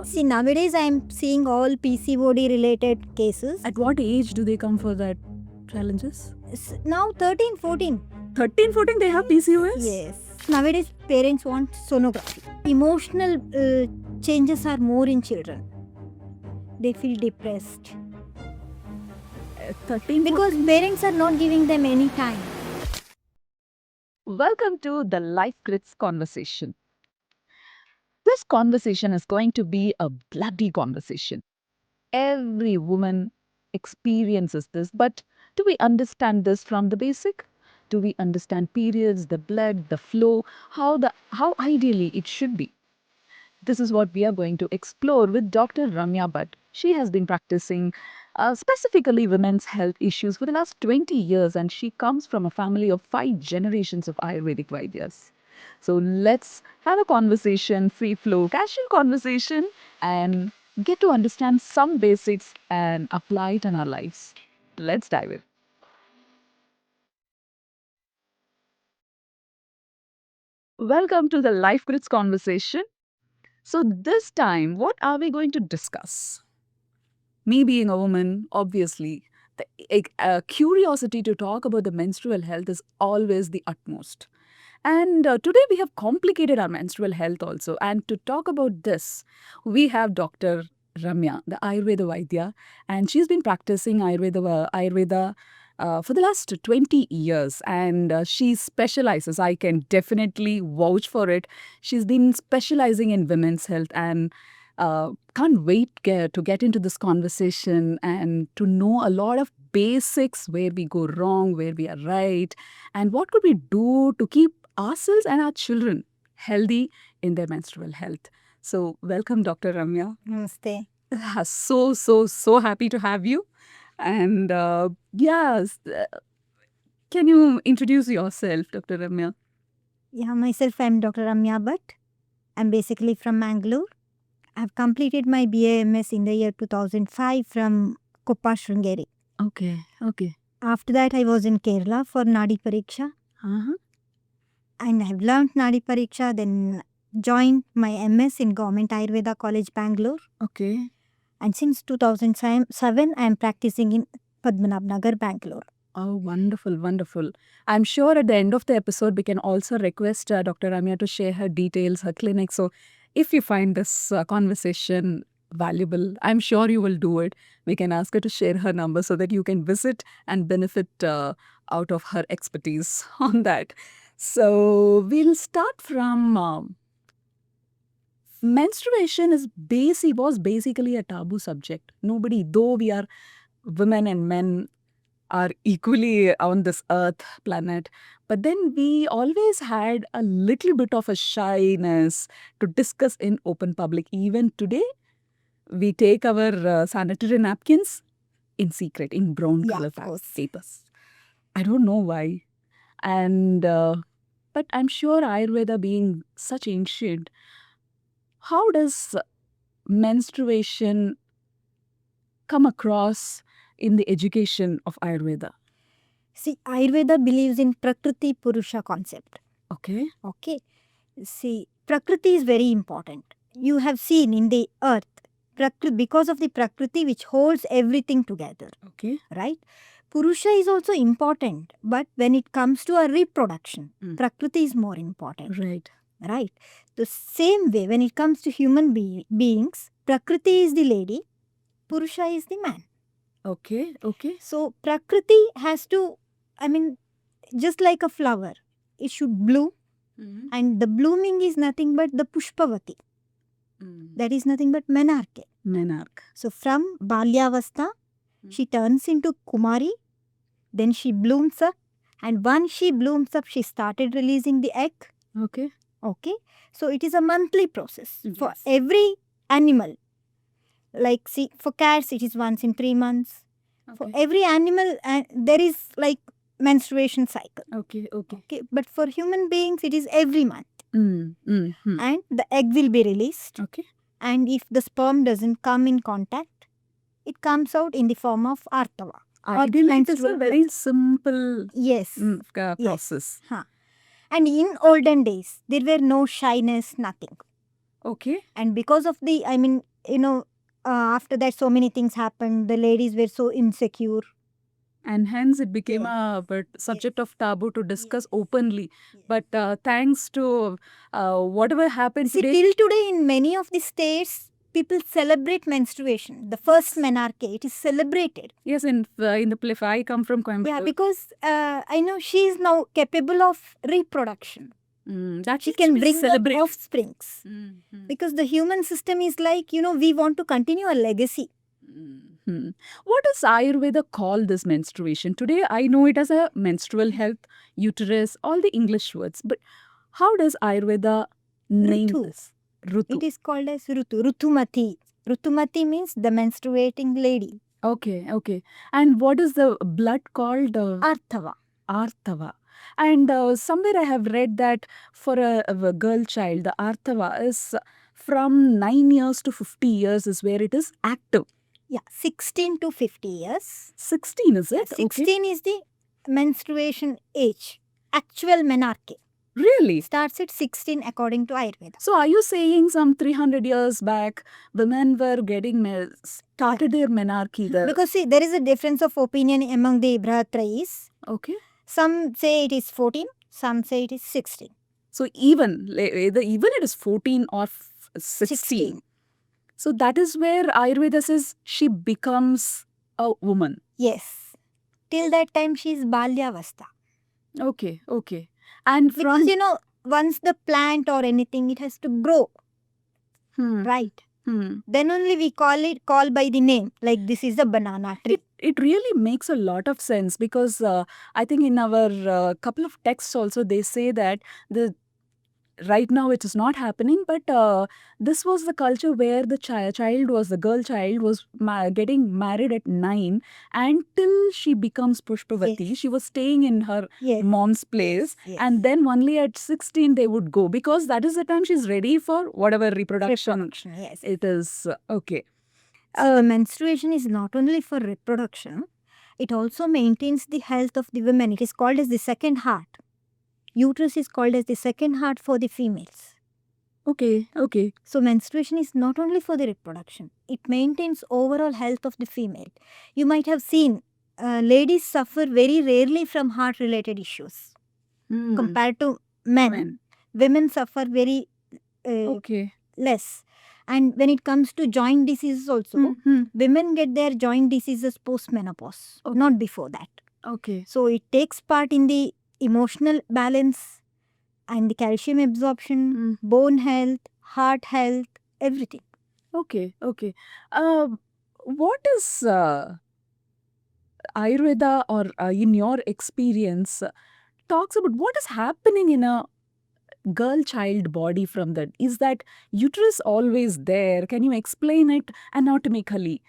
See, nowadays I'm seeing all PCOD related cases. At what age do they come for that challenges? Now 13, 14. 13, 14 they have PCOS? Yes. Nowadays parents want sonography. Emotional changes are more in children. They feel depressed 13 because parents are not giving them any time. Welcome to the Life Grits conversation. This conversation is going to be a bloody conversation. Every woman experiences this, but do we understand this from the basic? Do we understand periods, the blood, the flow, how ideally it should be? This is what we are going to explore with Dr. Ramya Bhatt. She has been practicing specifically women's health issues for the last 20 years, and she comes from a family of 5 generations of Ayurvedic Vaidyas. So let's have a conversation, free flow, casual conversation, and get to understand some basics and apply it in our lives. Let's dive in. Welcome to the Life Grits conversation. So this time, what are we going to discuss? Me being a woman, obviously, the curiosity to talk about the menstrual health is always the utmost. And today we have complicated our menstrual health also. And to talk about this, we have Dr. Ramya, the Ayurveda Vaidya, and she's been practicing Ayurveda for the last 20 years. And she specializes, I can definitely vouch for it. She's been specializing in women's health and can't wait to get into this conversation and to know a lot of basics, where we go wrong, where we are right, and what could we do to keep ourselves and our children healthy in their menstrual health. So welcome, Dr. Ramya. Namaste. So happy to have you. And yes, can you introduce yourself, Dr. Ramya? Yeah, myself, I'm Dr. Ramya Bhatt. I'm basically from Mangalore. I've completed my BAMS in the year 2005 from Koppa Sringeri. Okay. After that, I was in Kerala for Nadi Pariksha. And I've learned Nadi Pariksha, then joined my MS in Government Ayurveda College, Bangalore. Okay. And since 2007, I'm practicing in Padmanabh Nagar, Bangalore. Oh, wonderful. I'm sure at the end of the episode, we can also request Dr. Ramya to share her details, her clinic. So if you find this conversation valuable, I'm sure you will do it. We can ask her to share her number so that you can visit and benefit out of her expertise on that. So we'll start from menstruation was basically a taboo subject. Nobody, though we are women and men, are equally on this earth planet, but then we always had a little bit of a shyness to discuss in open public. Even today, we take our sanitary napkins in secret, in brown color papers. I don't know why. And but I'm sure Ayurveda being such ancient, how does menstruation come across in the education of Ayurveda? See, Ayurveda believes in Prakriti Purusha concept. Okay. See, Prakriti is very important. You have seen in the earth, because of the Prakriti which holds everything together. Okay. Right? Purusha is also important, but when it comes to a reproduction, Prakriti is more important. Right? The same way, when it comes to human beings, Prakriti is the lady, Purusha is the man. Okay. So Prakriti has to, just like a flower, it should bloom, and the blooming is nothing but the Pushpavati. That is nothing but menarche. So from Balyavastha, she turns into Kumari, then she blooms up, and once she blooms up, she started releasing the egg. Okay. So it is a monthly process. For every animal. Like, see, for cats, it is once in 3 months. For every animal, there is like menstruation cycle. Okay. But for human beings, it is every month. And the egg will be released. Okay. And if the sperm doesn't come in contact, it comes out in the form of artava. It is a very simple process. And in olden days, there were no shyness, nothing. Okay. And because of the, after that so many things happened. The ladies were so insecure. And hence it became a subject of taboo to discuss openly. But thanks to whatever happened See, today. till today in many of the states, people celebrate menstruation. The first menarche, it is celebrated. Yes, in the place I come from, Coimbatore. Yeah, because I know she is now capable of reproduction. That She needs to can be bring up celebrated. offsprings. Because the human system is like, we want to continue a legacy. What does Ayurveda call this menstruation? Today, I know it as a menstrual health, uterus, all the English words. But how does Ayurveda name Ritu. this? Rutu. It is called as Rutu. Rutumati. Rutumati means the menstruating lady. Okay. And what is the blood called? Arthava. Arthava. And somewhere I have read that for a girl child, the Arthava is from 9 years to 50 years is where it is active. Yeah, 16 to 50 years. 16 is Yeah, it? 16 is the menstruation age. Actual menarche. Really? Starts at 16 according to Ayurveda. So are you saying some 300 years back, women were getting started their menarche? Because see, there is a difference of opinion among the Brahmatrayis. Okay. Some say it is 14, some say it is 16. So even it is 14 or 16. So that is where Ayurveda says she becomes a woman. Yes. Till that time she is Balyavastha. Okay. And because once the plant or anything, it has to grow. Right. Then only we call by the name, like this is a banana tree. It really makes a lot of sense because I think in our couple of texts also they say that right now it is not happening, but this was the culture where the girl child was getting married at 9 until she becomes Pushpavati. Yes. She was staying in her Yes. mom's place, Yes. and then only at 16 they would go because that is the time she's ready for whatever reproduction. Yes. It is okay. Menstruation is not only for reproduction, it also maintains the health of the women. It is called as the second heart. Uterus is called as the second heart for the females. Okay. So menstruation is not only for the reproduction, it maintains overall health of the female. You might have seen ladies suffer very rarely from heart related issues compared to men. Women suffer very less. And when it comes to joint diseases also, women get their joint diseases post-menopause, not before that. Okay. So it takes part in the emotional balance and the calcium absorption, bone health, heart health, everything. Okay. What is Ayurveda or in your experience talks about what is happening in a girl child body from that? Is that uterus always there? Can you explain it anatomically?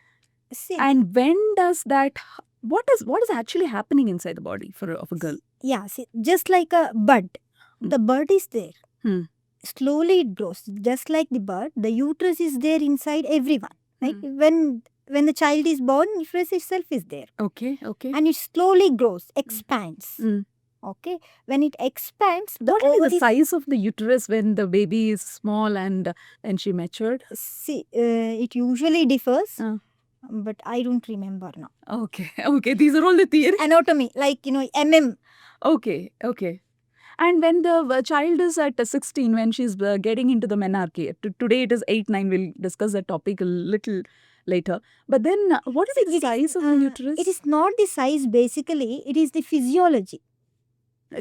See, and when does that what is actually happening inside the body of a girl? Yeah, see, just like a bud, the bud is there. Slowly it grows. Just like the bud, the uterus is there inside everyone. Right? When the child is born, uterus itself is there. Okay. And it slowly grows, expands. Okay. When it expands, what is the size of the uterus when the baby is small and she matured? See, it usually differs. But I don't remember now. Okay. These are all the theories. Anatomy, like, mm. Okay. And when the child is at 16, when she's getting into the menarche, today it is 8, 9, we'll discuss that topic a little later. But then what is the size of the uterus? It is not the size basically, it is the physiology.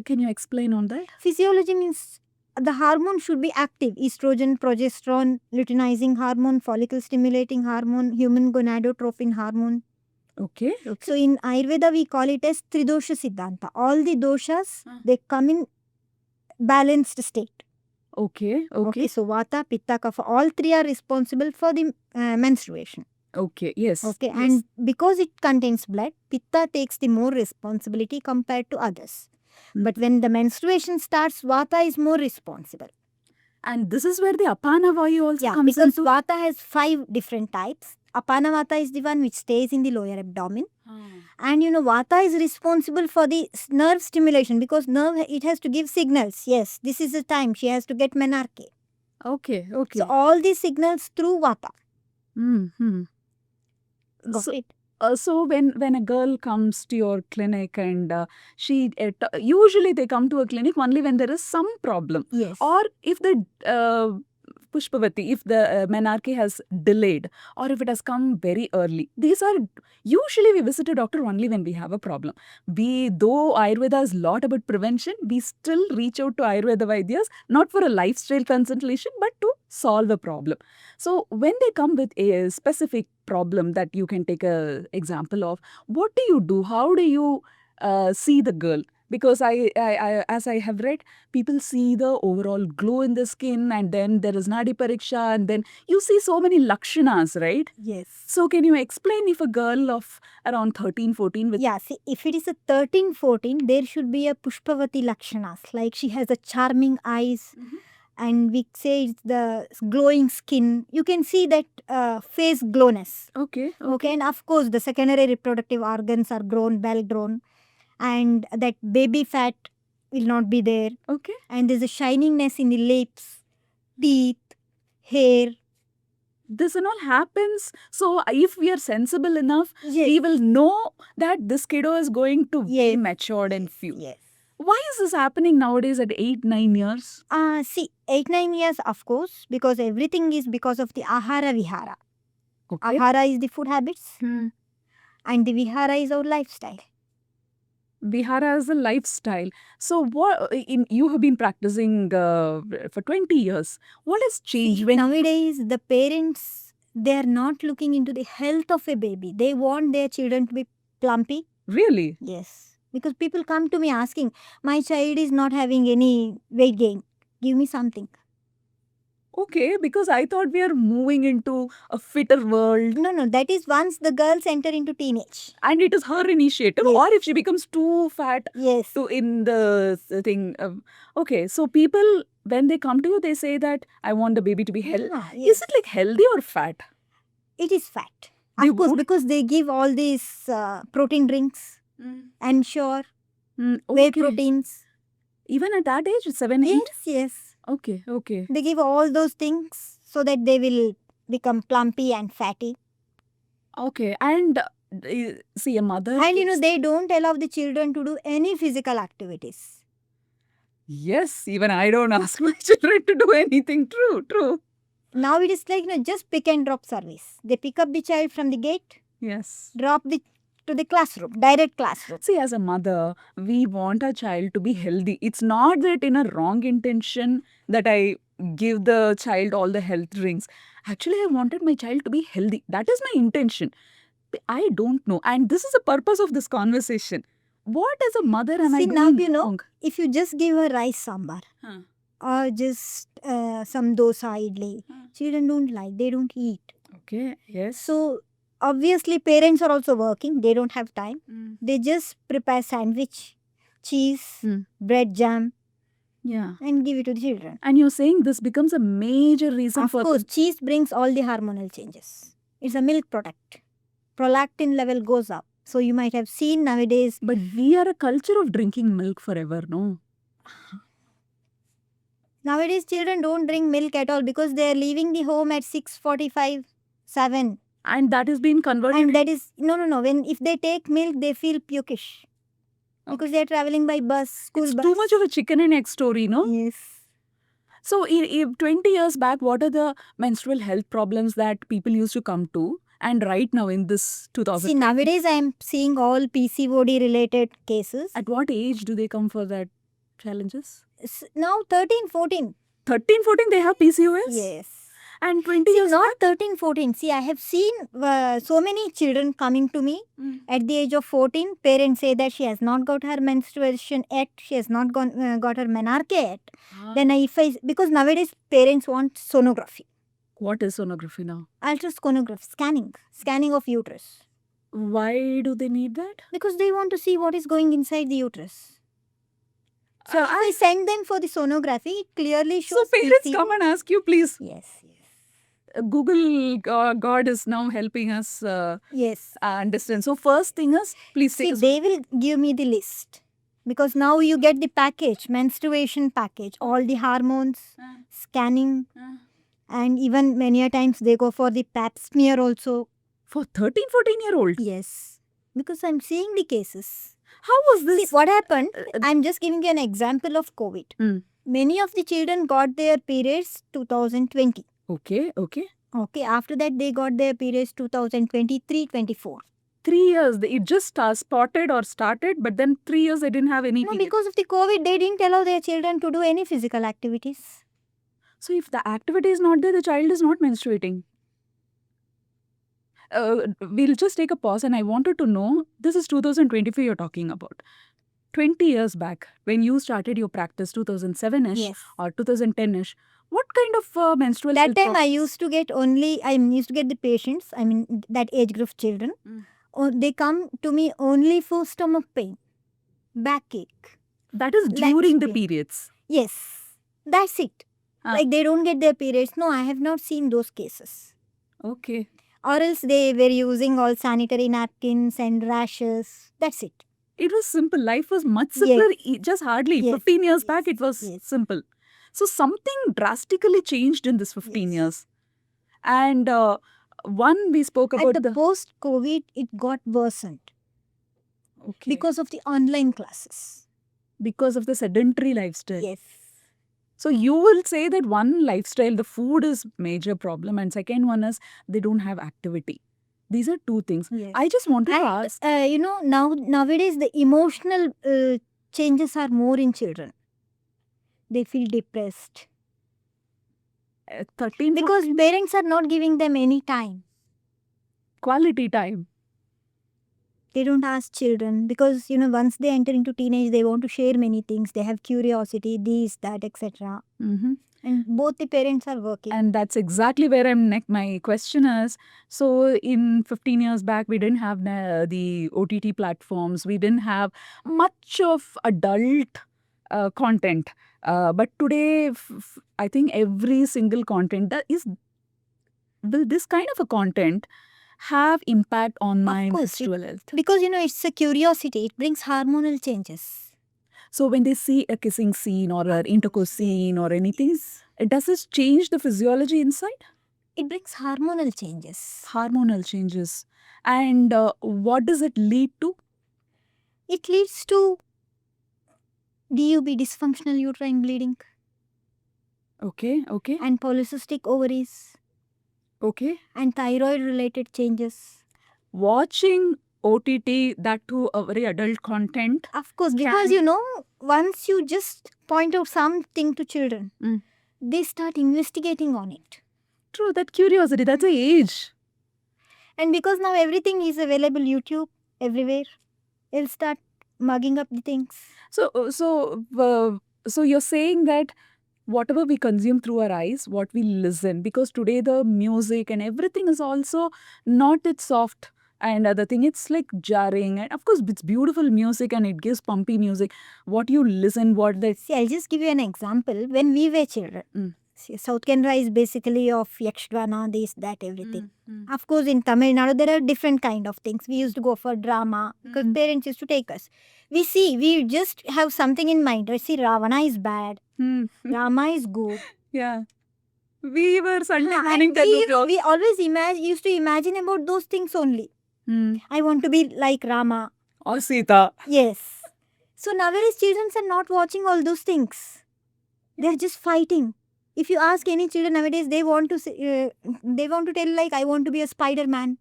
Can you explain on that? Physiology means the hormone should be active. Estrogen, progesterone, luteinizing hormone, follicle stimulating hormone, human gonadotropin hormone. Okay. So in Ayurveda, we call it as Tridosha Siddhanta. All the doshas, they come in balanced state. Okay. So Vata, Pitta, Kapha, all three are responsible for the menstruation. Okay, yes. Okay, yes. And because it contains blood, Pitta takes the more responsibility compared to others. But when the menstruation starts, Vata is more responsible. And this is where the Apana Vayu also comes because into? Vata has 5 different types. Apana Vata is the one which stays in the lower abdomen. And Vata is responsible for the nerve stimulation because nerve, it has to give signals. Yes, this is the time she has to get menarche. Okay. So all these signals through Vata. Mm-hmm. Got So, it? so when a girl comes to your clinic and usually they come to a clinic only when there is some problem, Yes. or if the Pushpavati, if the menarche has delayed, or if it has come very early. These are usually we visit a doctor only when we have a problem. Though Ayurveda is a lot about prevention, we still reach out to Ayurveda Vaidyas not for a lifestyle consultation but to solve a problem. So when they come with a specific problem that you can take a example of, what do you do? How do you see the girl? Because as I have read, people see the overall glow in the skin, and then there is Nadi Pariksha, and then you see so many lakshanas, right? Yes. So can you explain if a girl of around 13, 14 with... Yeah, see, if it is a 13, 14, there should be a Pushpavati Lakshanas. Like she has a charming eyes, and we say it's the glowing skin. You can see that face glowness. Okay, Okay, and of course, the secondary reproductive organs are grown, well grown, and that baby fat will not be there. okay. And there's a shiningness in the lips, teeth, hair. This and all happens. So if we are sensible enough, Yes. we will know that this kiddo is going to be Yes. matured and few. Yes. Why is this happening nowadays at 8, 9 years? See, 8, 9 years, of course, because everything is because of the Ahara Vihara. Okay. Ahara is the food habits, and the Vihara is our lifestyle. Vihara is a lifestyle. So you have been practicing for 20 years. What has changed See, when... nowadays, the parents, they are not looking into the health of a baby. They want their children to be plumpy. Really? Yes. Because people come to me asking, my child is not having any weight gain. Give me something. Okay, because I thought we are moving into a fitter world, No, that is once the girls enter into teenage. and it is her initiative. Yes. Or if she becomes too fat Yes. to in the thing. Okay, so people, when they come to you, they say that I want the baby to be healthy. Yeah, yes. Is it like healthy or fat? It is fat. They Of course, won't- because they give all these protein drinks, Ensure, whey Okay. proteins. Even at that age, 7, 8? Yes. Okay, okay. They give all those things so that they will become plumpy and fatty. Okay, and see, a mother... And is- they don't allow the children to do any physical activities. Yes, even I don't ask my children to do anything. True. Now it is like just pick and drop service. They pick up the child from the gate, Yes. drop to the classroom, direct classroom. See, as a mother, we want our child to be healthy. It's not that in a wrong intention that I give the child all the health drinks. Actually, I wanted my child to be healthy. That is my intention. I don't know. And this is the purpose of this conversation. What as a mother am I See, doing now you know, wrong? if you just give her rice sambar Huh. or just some dosa idli, children don't like, they don't eat. Okay, yes. So obviously parents are also working, they don't have time. They just prepare sandwich, cheese, bread jam, yeah. and give it to the children. And you're saying this becomes a major reason Of for... course, cheese brings all the hormonal changes. It's a milk product. Prolactin level goes up. So you might have seen nowadays. But we are a culture of drinking milk forever, no? Nowadays children don't drink milk at all because they are leaving the home at 6:45, 7. And that has been converted... And that is, no. When if they take milk, they feel pukish. Because they are traveling by bus, school It's bus. too much of a chicken and egg story, no? Yes. So, 20 years back, what are the menstrual health problems that people used to come to? And right now in this 2000... See, nowadays I am seeing all PCOD related cases. At what age do they come for that challenges? Now 13, 14. 13, 14, they have PCOS? Yes. And 20 See, years not back? 13, 14. See, I have seen so many children coming to me at the age of 14. Parents say that she has not got her menstruation yet. She has not got her menarche yet. Then because nowadays parents want sonography. What is sonography now? Ultrasonography, scanning of uterus. Why do they need that? Because they want to see what is going inside the uterus. So if I send them for the sonography, it clearly shows. So parents PCOS. come and ask you, please. Yes. Google God is now helping us Yes. understand. So first thing is, please See, say... they will give me the list. Because now you get the package, menstruation package, all the hormones, scanning, And even many a times they go for the pap smear also. For 13, 14-year-old? Yes. Because I'm seeing the cases. How was See, this? what happened? Uh, I'm just giving you an example of COVID. Mm. Many of the children got their periods 2020. Okay, okay. Okay, after that they got their periods 2023-24. 3 years, it just spotted or started, but then 3 years they didn't have any No, period. because of the COVID, they didn't allow their children to do any physical activities. So if the activity is not there, the child is not menstruating. We'll just take a pause, and I wanted to know, this is 2025 you're talking about. 20 years back, when you started your practice, 2007-ish Yes. or 2010-ish, what kind of menstrual That health time I problems? used to get the patients, that age group children. They come to me only for stomach pain, backache. That is Legs during the pain. periods. Yes, that's it. Ah. Like they don't get their periods. No, I have not seen those cases. Okay. Or else they were using all sanitary napkins and rashes. That's it. It was simple. Life was much Yes. simpler, just hardly. Yes. 15 years Yes. back, it was Yes. simple. So something drastically changed in this 15 Yes. years. And one, we spoke about At the post-COVID, it got worsened okay. because of the online classes. Because of the sedentary lifestyle. Yes. So you will say that one lifestyle, the food is major problem, and second one is they don't have activity. These are two things. Yes. I just wanted to And ask. nowadays the emotional changes are more in children. They feel depressed 13 because 14 parents are not giving them any time. quality time. They don't ask children because once they enter into teenage, they want to share many things. They have curiosity, this, that, etc. Mhm. And both the parents are working. And that's exactly where my question is. So in 15 years back, we didn't have the OTT platforms. We didn't have much of adult content. But today, I think every single content will this kind of a content have impact on my course, menstrual health? Because it's a curiosity. It brings hormonal changes. So when they see a kissing scene or an intercourse scene or anything, does this change the physiology inside? It brings hormonal changes. Hormonal changes. And what does it lead to? It leads to DUB, dysfunctional uterine bleeding, Okay, okay, and polycystic ovaries, okay. and thyroid related changes. Watching OTT, that too a very adult content. Of course, because once you just point out something to children, they start investigating on it. True, that curiosity, that's the age. And because now everything is available, YouTube, everywhere, they'll start mugging up the things. So you're saying that whatever we consume through our eyes, what we listen, because today the music and everything is also not that soft. And other thing, it's like jarring. And of course, it's beautiful music and it gives pumpy music. What you listen, See, I'll just give you an example. When we were children, see, South Canara is basically of Yakshgana, this, that, everything. Of course, in Tamil Nadu, there are different kind of things. We used to go for drama because parents used to take us. We just have something in mind. I see Ravana is bad, Rama is good. Yeah. We were Sunday And morning we always used to imagine about those things only. I want to be like Rama. Or Sita. Yes. So nowadays children are not watching all those things. They are just fighting. If you ask any children nowadays, they want to tell like, I want to be a Spider-Man.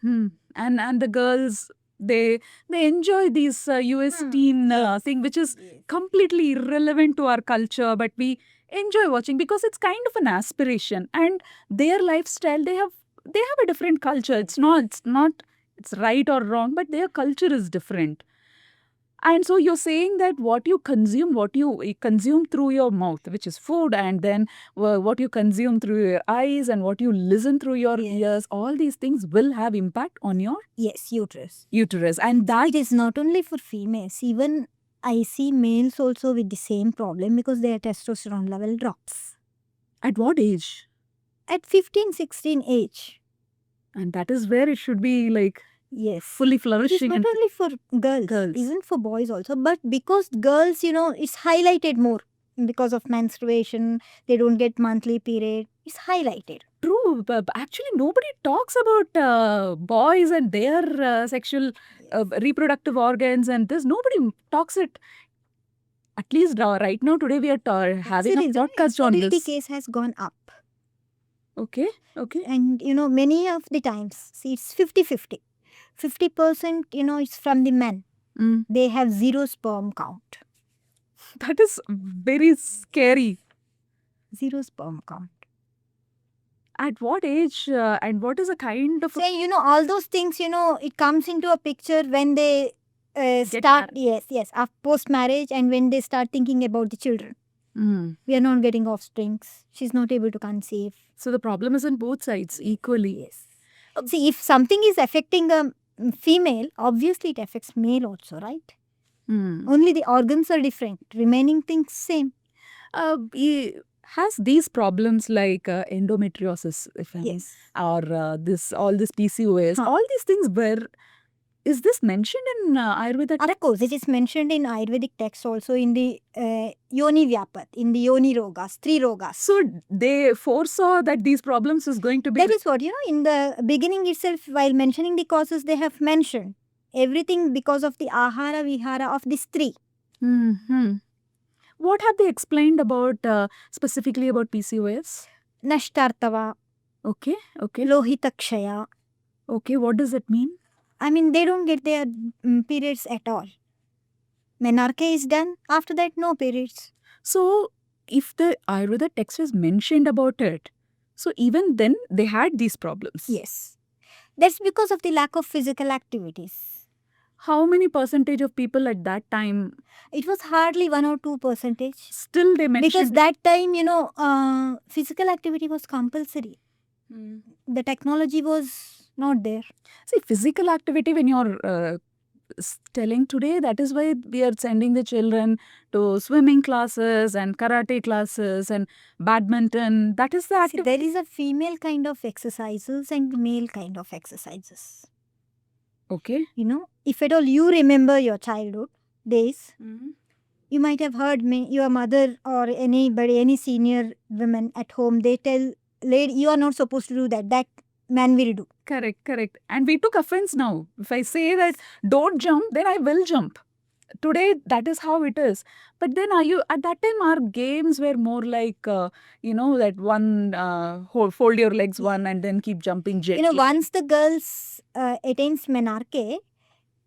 And the girls, they enjoy these US teen thing, which is completely irrelevant to our culture, but we enjoy watching because it's kind of an aspiration. And their lifestyle, they have a different culture. It's right or wrong, but their culture is different. And so you're saying that what you consume through your mouth, which is food, and then what you consume through your eyes and what you listen through your ears, all these things will have impact on your uterus. And that it is not only for females. Even I see males also with the same problem because their testosterone level drops. At what age? At 15, 16 age. And that is where it should be like fully It is flourishing. not only for girls, even for boys also. But because girls, it's highlighted more because of menstruation. They don't get monthly period. It's highlighted. True, but actually nobody talks about boys and their sexual reproductive organs and this. Nobody talks it. At least right now, today we are having a podcast on Infertility this. case has gone up. Okay, okay. And, many of the times, see, it's 50-50. 50%, it's from the men. Mm. They have zero sperm count. That is very scary. Zero sperm count. At what age and what is a kind of... Say, all those things, it comes into a picture when they start, married. yes, post-marriage, and when they start thinking about the children. Mm. We are not getting offsprings. She's not able to conceive. So the problem is on both sides equally. Yes. See, if something is affecting a female, obviously it affects male also, right? Mm. Only the organs are different. Remaining things same. Has these problems like endometriosis, if I Yes. or all this PCOS, all these things is this mentioned in Ayurveda? Of course, it is mentioned in Ayurvedic texts also in the Yoni Vyapat, in the Yoni Rogas, 3 Rogas. So they foresaw that these problems is going to be... That is what, in the beginning itself, while mentioning the causes, they have mentioned everything because of the Ahara Vihara of this 3. Mm-hmm. What have they explained about specifically about PCOS? Nashtartava. Okay. Lohitakshaya. Okay, what does it mean? I mean, they don't get their periods at all. Menarche is done. After that, no periods. So, if the Ayurveda text is mentioned about it, so even then they had these problems. Yes. That's because of the lack of physical activities. How many percentage of people at that time? It was hardly 1 or 2%. Still they mentioned... Because that time, physical activity was compulsory. The technology was not there. See, physical activity when you're telling today, that is why we are sending the children to swimming classes and karate classes and badminton. That is the activity. There is a female kind of exercises and male kind of exercises. Okay. If at all you remember your childhood days, you might have heard your mother or anybody, any senior women at home, they tell, lady, you are not supposed to do that. That man will do. Correct. And we took offense now. If I say that don't jump, then I will jump. Today, that is how it is. But then at that time, our games were more like, that one, fold your legs one and then keep jumping gently. Once the girls attains menarche,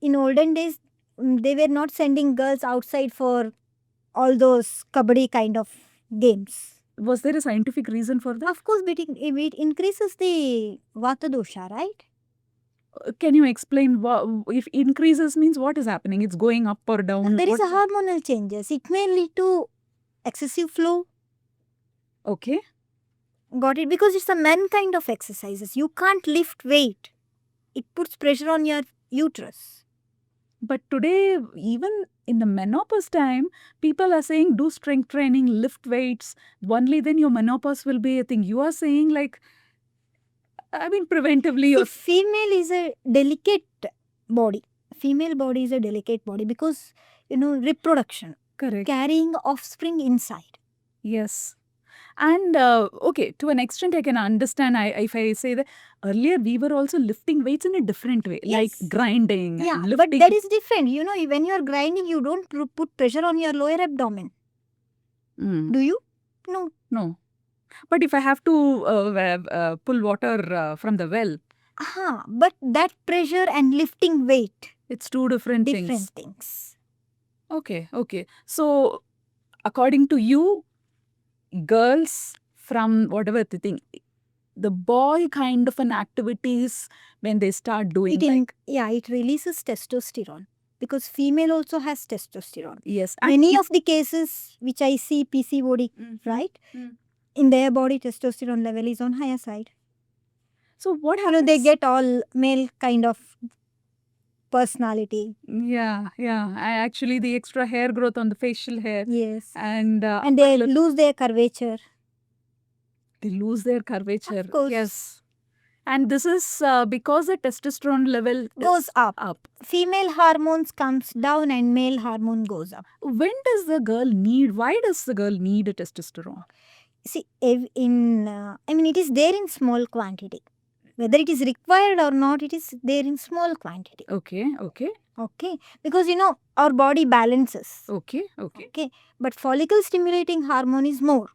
in olden days, they were not sending girls outside for all those kabaddi kind of games. Was there a scientific reason for that? Of course, it increases the vata dosha, right? Can you explain if increases means what is happening? It's going up or down? There is a hormonal changes. It may lead to excessive flow. Okay. Got it? Because it's a man kind of exercises. You can't lift weight. It puts pressure on your uterus. But today, even in the menopause time, people are saying do strength training, lift weights. Only then your menopause will be a thing. You are saying preventively. See, female is a delicate body. Female body is a delicate body because, reproduction. Correct. Carrying offspring inside. Yes. And okay, to an extent I can understand. If I say that earlier we were also lifting weights in a different way, like grinding. Yeah, and lifting. but that is different. When you are grinding, you don't put pressure on your lower abdomen. Do you? No. But if I have to pull water from the well. But that pressure and lifting weight. It's two different things. Different things. Okay. So, according to you, girls from whatever the thing, the boy kind of an activities when they start doing it releases testosterone because female also has testosterone. Yes. Many of the cases which I see PCOD, right? In their body, testosterone level is on higher side. So what happens? They get all male kind of personality. Yeah. Actually, the extra hair growth on the facial hair. Yes. And they lose their curvature. They lose their curvature. Of course. Yes. And this is because the testosterone level goes up. Female hormones comes down and male hormone goes up. When does the girl need? Why does the girl need a testosterone? See, it is there in small quantity. Whether it is required or not, it is there in small quantity. Okay. Okay, because our body balances. Okay. Okay, but follicle stimulating hormone is more.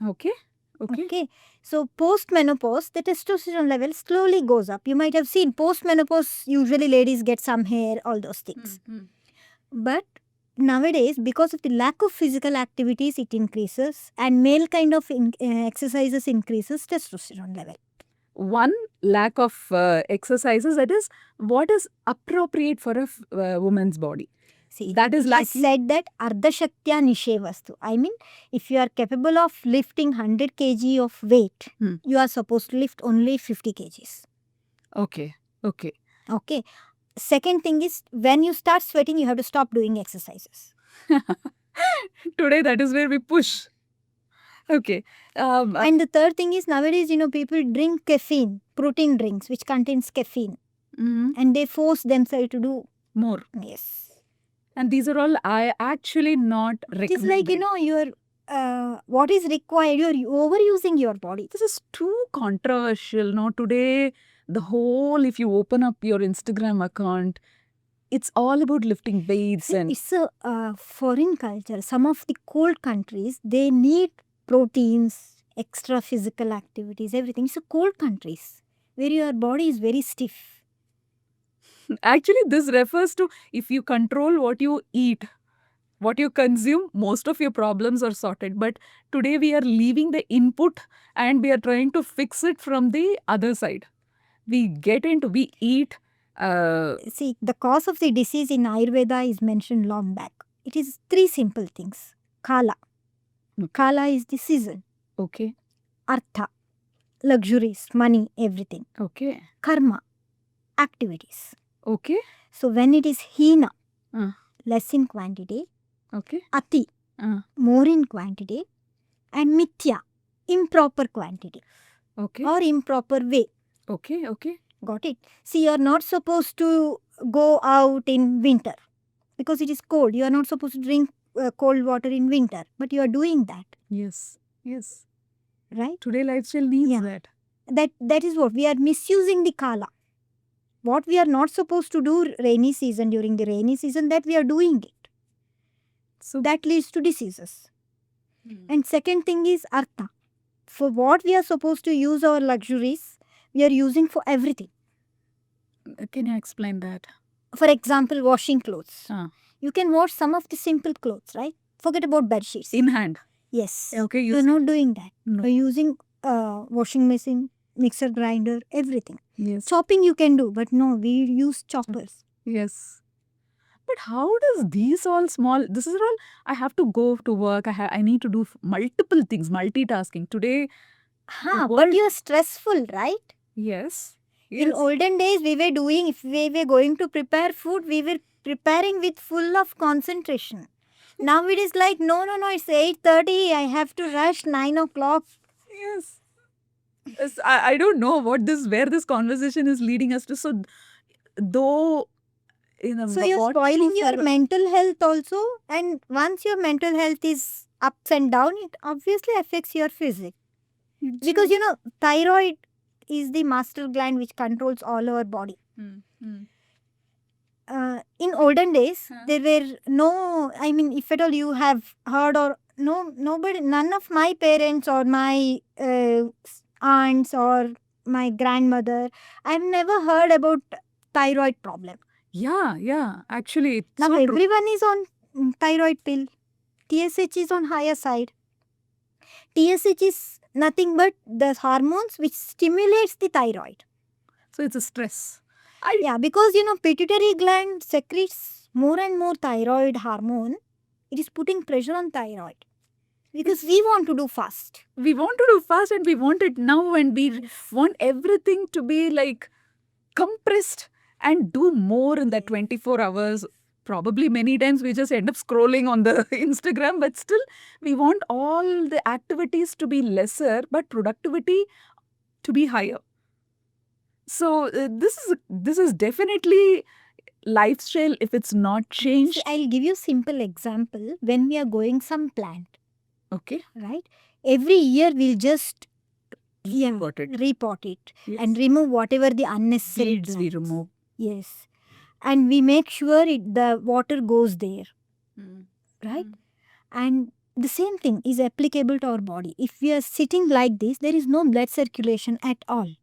Okay. Okay, so post menopause, the testosterone level slowly goes up. You might have seen post menopause, usually ladies get some hair, all those things. But nowadays, because of the lack of physical activities, it increases, and male kind of exercises increases testosterone level. One, lack of exercises, that is what is appropriate for a woman's body. See, That is it is lacking. said that Ardha Shaktya Nishe Vastu. I mean, if you are capable of lifting 100 kg of weight, you are supposed to lift only 50 kgs. Okay. Okay. Second thing is, when you start sweating, you have to stop doing exercises. Today, that is where we push. Okay. And the third thing is, nowadays, people drink caffeine, protein drinks, which contains caffeine. And they force themselves to do more. Yes. And these are all I actually not recommended. It is like, your what is required, you're overusing your body. This is too controversial. No, today, the whole, if you open up your Instagram account, it's all about lifting weights. See, And it's a foreign culture. Some of the cold countries, they need proteins, extra physical activities, everything. It's a cold countries where your body is very stiff. actually, this refers to if you control what you eat, what you consume, most of your problems are sorted. But today we are leaving the input and we are trying to fix it from the other side. We eat. See, the cause of the disease in Ayurveda is mentioned long back. It is 3 simple things. Kala. Kala is the season. Okay. Artha, luxuries, money, everything. Okay. Karma, activities. Okay. So when it is Hina, Uh. less in quantity. Okay. Ati, more in quantity. And Mithya, improper quantity. Okay. Or improper way. Okay. Got it? See, you are not supposed to go out in winter because it is cold. You are not supposed to drink cold water in winter, but you are doing that. Yes. Right? Today lifestyle needs that. That is what we are misusing the kala. What we are not supposed to do rainy season, during the rainy season, that we are doing it. So that leads to diseases. And second thing is artha. For what we are supposed to use our luxuries, we are using for everything. Can you explain that? For example, washing clothes. You can wash some of the simple clothes, right? Forget about bed sheets. In hand. Yes. Okay. You are not doing that. No. You are using washing machine, mixer grinder, everything. Yes. Chopping you can do, but no, we use choppers. Yes. But how does these all small, this is all, I have to go to work, I need to do multiple things, multitasking. Today, but you are stressful, right? Yes. In olden days, we were doing, if we were going to prepare food, we were preparing with full of concentration. Now it is like, no, it's 8:30, I have to rush 9 o'clock. Yes. I don't know where this conversation is leading us to. So, though, so you're spoiling your mental health also, and once your mental health is ups and down, it obviously affects your physique. Because thyroid is the master gland which controls all our body. In olden days, there were no, if at all you have heard or nobody, none of my parents or my aunts or my grandmother, I've never heard about thyroid problem. Yeah. Actually, now so everyone is on thyroid pill. TSH is on higher side. TSH is nothing but the hormones which stimulates the thyroid. So it's a stress. Yeah, because pituitary gland secretes more and more thyroid hormone. It is putting pressure on thyroid. Because we want to do fast. We want to do fast and we want it now, and we want everything to be like compressed and do more in that 24 hours. Probably many times we just end up scrolling on the Instagram, but still we want all the activities to be lesser but productivity to be higher. So this is definitely lifestyle if it's not changed. See, I'll give you a simple example. When we are going some plant, okay, right? Every year we'll just Repot it. repot it Yes. and remove whatever the unnecessary Seeds we plants. remove. Yes. And we make sure the water goes there, right? And the same thing is applicable to our body. If we are sitting like this, there is no blood circulation at all.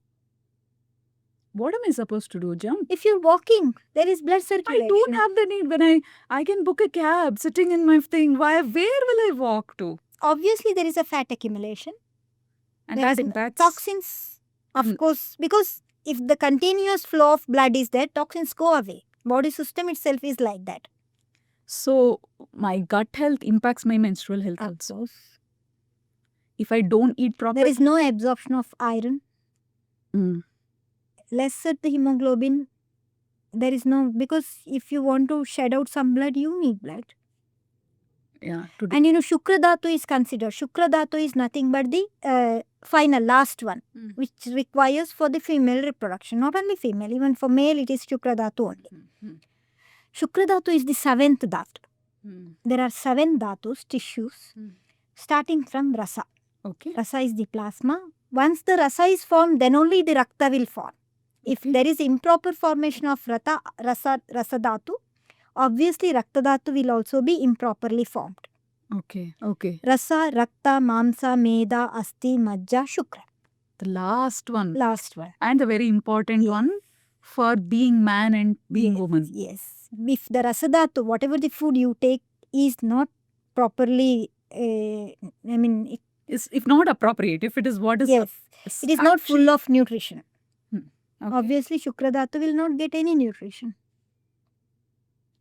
What am I supposed to do? Jump? If you're walking, there is blood circulation. I don't have the need when I can book a cab sitting in my thing. Where will I walk to? Obviously, there is a fat accumulation. And There that is impacts toxins, of course, because if the continuous flow of blood is there, toxins go away. Body system itself is like that. So my gut health impacts my menstrual health also. If I don't eat properly. There is no absorption of iron. Lesser the hemoglobin. There is no, because if you want to shed out some blood, you need blood. Yeah. And Shukra Dhatu is considered. Shukra Dhatu is nothing but the final, last one, which requires for the female reproduction. Not only female, even for male it is Shukra Dhatu only. Shukra Dhatu is the 7th Dhatu. There are 7 Dhatus, tissues, starting from Rasa. Okay. Rasa is the plasma. Once the Rasa is formed, then only the Rakta will form. If there is improper formation of Rasa Dhatu, obviously Rakta Dhatu will also be improperly formed. Okay. Okay. Rasa, Rakta, Mamsa, Meda, Asti, Majja, Shukra. The last one. Last one. And the very important one for being man and being woman. Yes. If the Rasa Dhatu, whatever the food you take is not properly, if not appropriate, if it is what is... Yes. It is not full of nutrition. Okay. Obviously, Shukra Dhatu will not get any nutrition.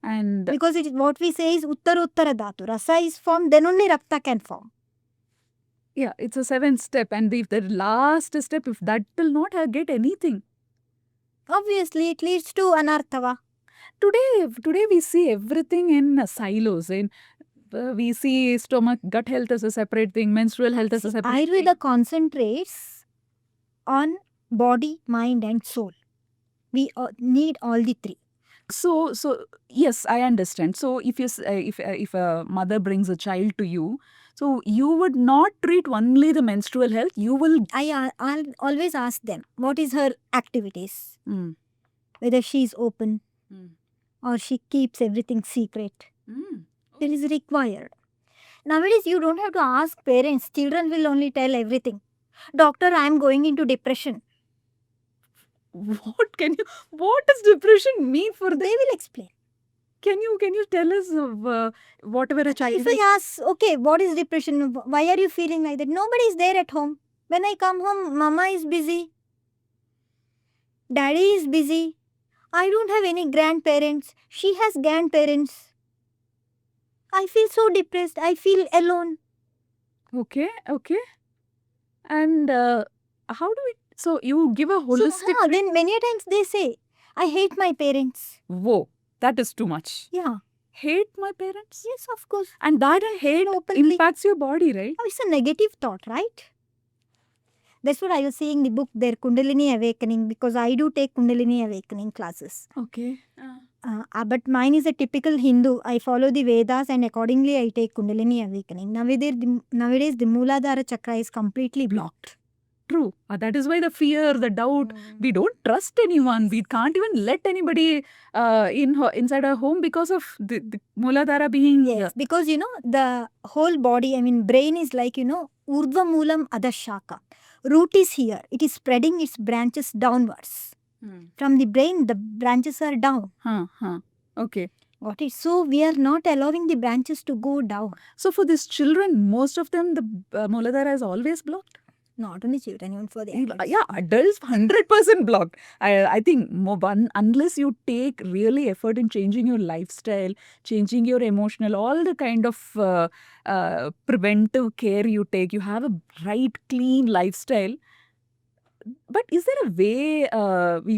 And because it is what we say is Uttara Dhatu. Rasa is formed, then only Rakta can form. Yeah, it's a 7th step. And if the last step, if that will not get anything, obviously it leads to Anarthava. Today we see everything in silos. We see stomach, gut health as a separate thing, menstrual health as a separate thing. Ayurveda concentrates on body, mind and soul. We need all the 3. So yes, I understand. So if a mother brings a child to you, so you would not treat only the menstrual health. You will. I'll always ask them what is her activities, whether she is open or she keeps everything secret. That is required. Nowadays, you don't have to ask parents. Children will only tell everything. Doctor, I am going into depression. What does depression mean for them? They will explain. Can you tell us whatever a child... If I ask, okay, what is depression? Why are you feeling like that? Nobody is there at home. When I come home, mama is busy. Daddy is busy. I don't have any grandparents. She has grandparents. I feel so depressed. I feel alone. Okay. And how do we... So you give a holistic... then many times they say, I hate my parents. Whoa, that is too much. Yeah. Hate my parents? Yes, of course. And that hate openly impacts your body, right? It's a negative thought, right? That's what I was saying in the book, their Kundalini Awakening, because I do take Kundalini Awakening classes. Okay. But mine is a typical Hindu. I follow the Vedas and accordingly I take Kundalini Awakening. Nowadays, the Mooladhara Chakra is completely blocked. True. That is why the fear, the doubt, we don't trust anyone. We can't even let anybody inside our home because of the Mooladhara being... Yes, because the whole body, brain is like, Urdhva Moolam Adashaka. Root is here. It is spreading its branches downwards. From the brain, the branches are down. Okay. Got it? So, we are not allowing the branches to go down. So, for these children, most of them, the Mooladhara is always blocked? Not only children, even for the adults. Yeah, adults 100% blocked. I think unless you take really effort in changing your lifestyle, changing your emotional, all the kind of preventive care you take, you have a bright, clean lifestyle. But is there a way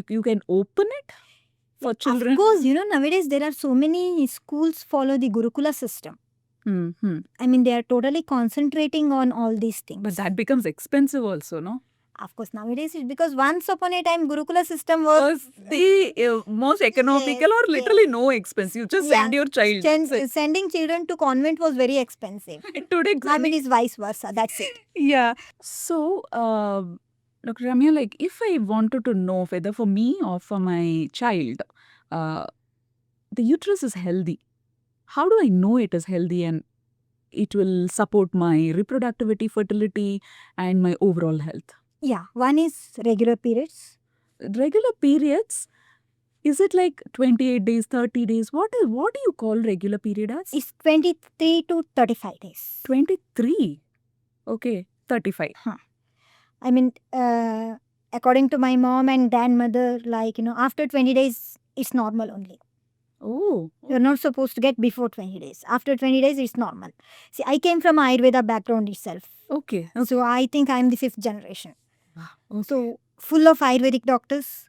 you can open it for children? Of course, nowadays there are so many schools follow the Gurukula system. They are totally concentrating on all these things. But that becomes expensive also, no? Of course, nowadays it's because once upon a time Gurukula system was Was the most economical or literally no expense. You just send your child. Sending children to convent was very expensive. Today, Now it is vice versa. That's it. yeah. So, Dr. Ramya, like if I wanted to know whether for me or for my child, the uterus is healthy, how do I know it is healthy and it will support my reproductivity, fertility, and my overall health? Yeah, one is regular periods. Regular periods, is it like 28 days, 30 days? What do you call regular period as? It's 23 to 35 days. 23. Okay, 35. I mean, according to my mom and grandmother, like, after 20 days, it's normal only. Oh, You're not supposed to get before 20 days. After 20 days, it's normal. See, I came from Ayurveda background itself. okay. So I think I'm the 5th generation. Okay. So full of Ayurvedic doctors.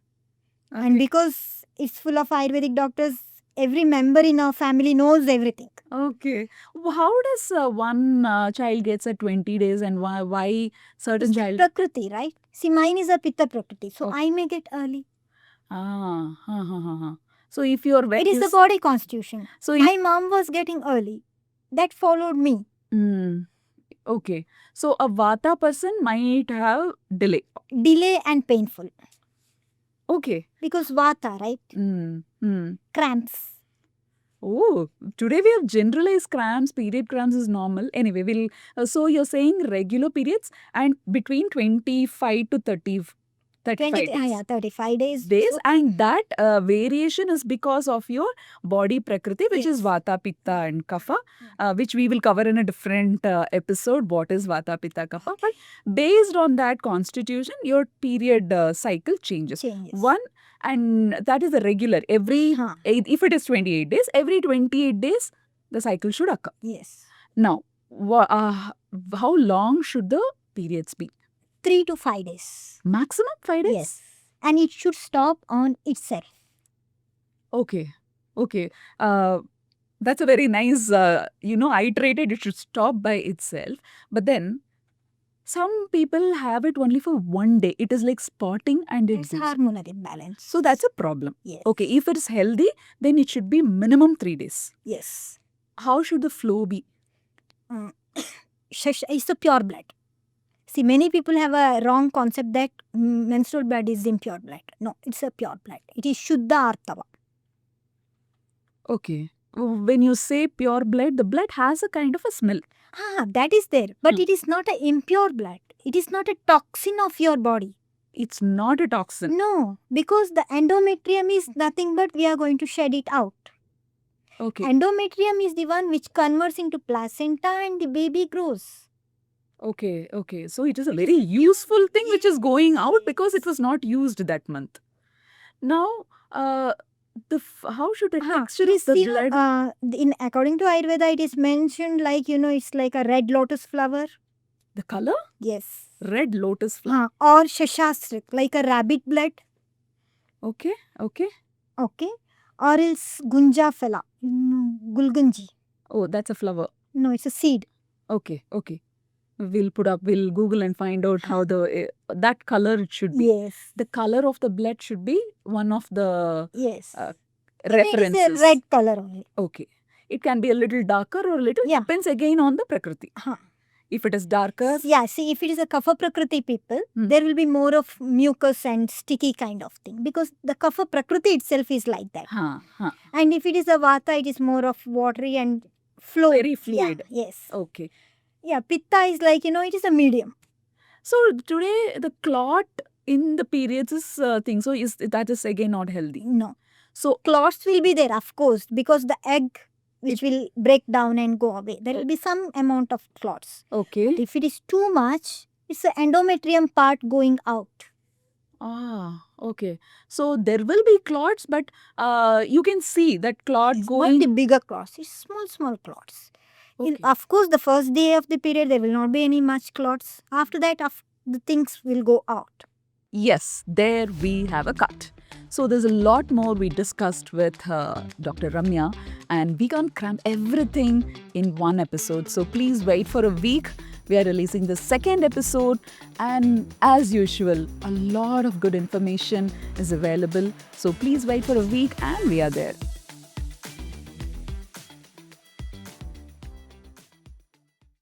And Okay. because it's full of Ayurvedic doctors, every member in our family knows everything. Okay. How does one child gets at 20 days and why certain It's child? Prakriti, right? See, mine is a Pitta Prakriti. So Okay. I may get early. So if you're It is the body constitution. So My mom was getting early. That followed me. okay. So a Vata person might have delay. Delay and painful. Okay. Because Vata, right? Cramps. Oh, today we have generalized cramps. Period cramps is normal. Anyway, we'll. So you're saying regular periods and between 25 to 35 days. 35 days. Days, So, and that variation is because of your body prakriti, which is Yes. Vata, Pitta, and Kapha, which we will cover in a different episode. What is Vata, Pitta, Kapha? But based on that constitution, your period cycle changes. changes. One, and that is the regular. Every Huh. if it is 28 days, every 28 days the cycle should occur. Yes. Now, how long should the periods be? 3 to 5 days. Maximum 5 days. Yes. And it should stop on itself. Okay. Okay. That's a very nice, iterated, it should stop by itself. But then, some people have it only for one day. It is like spotting and it It's goes. hormonal imbalance. So that's a problem. Yes. Okay, if it is healthy, then it should be minimum 3 days. Yes. How should the flow be? It's the pure blood. See, many people have a wrong concept that menstrual blood is impure blood. No, it's a pure blood. It is Shuddha Artava. Okay. When you say pure blood, the blood has a kind of a smell. That is there. But it is not an impure blood. It is not a toxin of your body. It's not a toxin. No, because the endometrium is nothing but we are going to shed it out. Okay. Endometrium is the one which converts into placenta and the baby grows. Okay. So it is a very useful thing which is going out because it was not used that month. Now, how should the texture of the blood? According to Ayurveda, it is mentioned like, it's like a red lotus flower. The color? Yes. Red lotus flower. Or shashastrik, like a rabbit blood. Okay. Okay. Or else gunja fela, gulgunji. Oh, that's a flower. No, it's a seed. Okay. We'll Google and find out how that color it should be. Yes. The color of the blood should be one of the Yes. references. It's a red color only. Okay. It can be a little darker or a little, depends again on the prakriti. If it is darker. Yeah, see, if it is a Kapha Prakriti people, there will be more of mucus and sticky kind of thing because the Kapha Prakriti itself is like that. And if it is a Vata, it is more of watery and flow. Very fluid. Yeah, yes. Okay. Yeah, Pitta is like, it is a medium. So today the clot in the periods is thing. So that is again not healthy. No. So clots will be there, of course, because the egg which will break down and go away. There will be some amount of clots. Okay. But if it is too much, it's the endometrium part going out. Okay. So there will be clots, but you can see that clot going. Not the bigger clots, it's small clots. Okay. Of course, the first day of the period, there will not be any much clots. After that, the things will go out. Yes, there we have a cut. So there's a lot more we discussed with Dr. Ramya, and we can't cram everything in one episode. So please wait for a week. we are releasing the second episode, and as usual, a lot of good information is available. So please wait for a week and we are there.